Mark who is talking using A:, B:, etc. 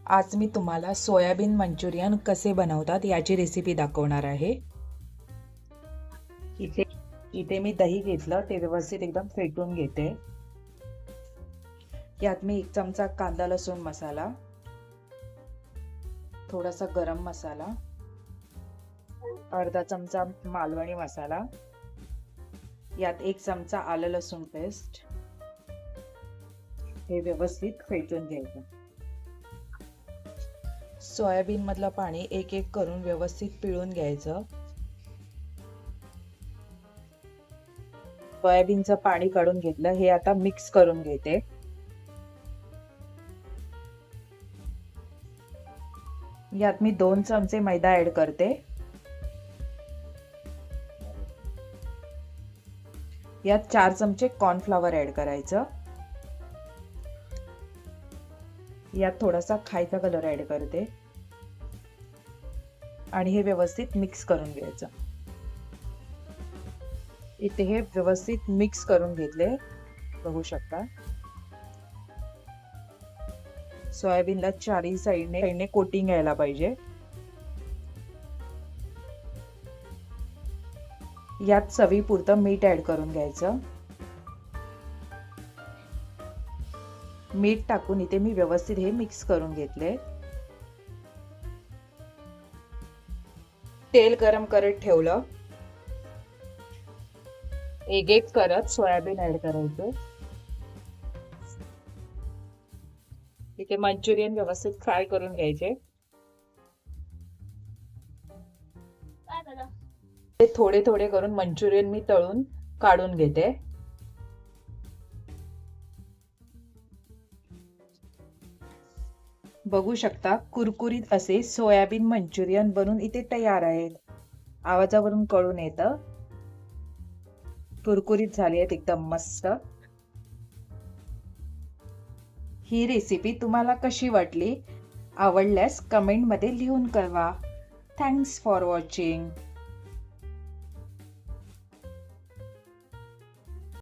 A: आज मी तुम्हाला soybean Manchurian कसे बनवतात याची रेसिपी दाखवणार आहे। इथे इथे मी दही घेतलं, ते व्यवस्थित एकदम फेटून घेते। यात मी 1 चमचा कांदा लसूण मसाला, थोडासा गरम मसाला, अर्धा चमचा मालवणी मसाला, यात 1 चमचा आलं लसूण पेस्ट, हे व्यवस्थित फेटून घ्यायचं। सोयाबीन मधलं पाणी एक एक करून व्यवस्थित पिळून घ्यायचं। सोयाबीनचं पाणी काढून घेतलं, हे आता मिक्स करून घेते। यात मी 2 चमचे मैदा ऍड करते। यात 4 चमचे कॉर्नफ्लॉवर ऍड करायचं। यात थोडासा खायचा कलर ऍड करते आणि हे व्यवस्थित मिक्स करून घ्यायचं। इथे हे व्यवस्थित मिक्स करून घेतले, बघू शकता। सोयाबीनला चारही साइडने कोटिंग यायला पाहिजे। यात चवीपुरतं मीठ ऍड करून घ्यायचं। मीठ टाकून इथे मी व्यवस्थित हे मिक्स करून घेतले। तेल गरम करत ठेवलं, एक एक करत सोयाबीन ऍड करायचं। इथे मंचुरियन व्यवस्थित फ्राय करून घ्यायचे। थोडे थोडे करून मंचुरियन मी तळून काढून घेते। बघू शकता, कुरकुरीत असे सोयाबीन मंचुरियन बनून इथे तयार आहेत। आवाजावरून कळून येतं कुरकुरीत झाली आहेत, एकदम मस्त। ही रेसिपी तुम्हाला कशी वाटली? आवडल्यास कमेंट मध्ये लिहून कळवा। Thanks for watching.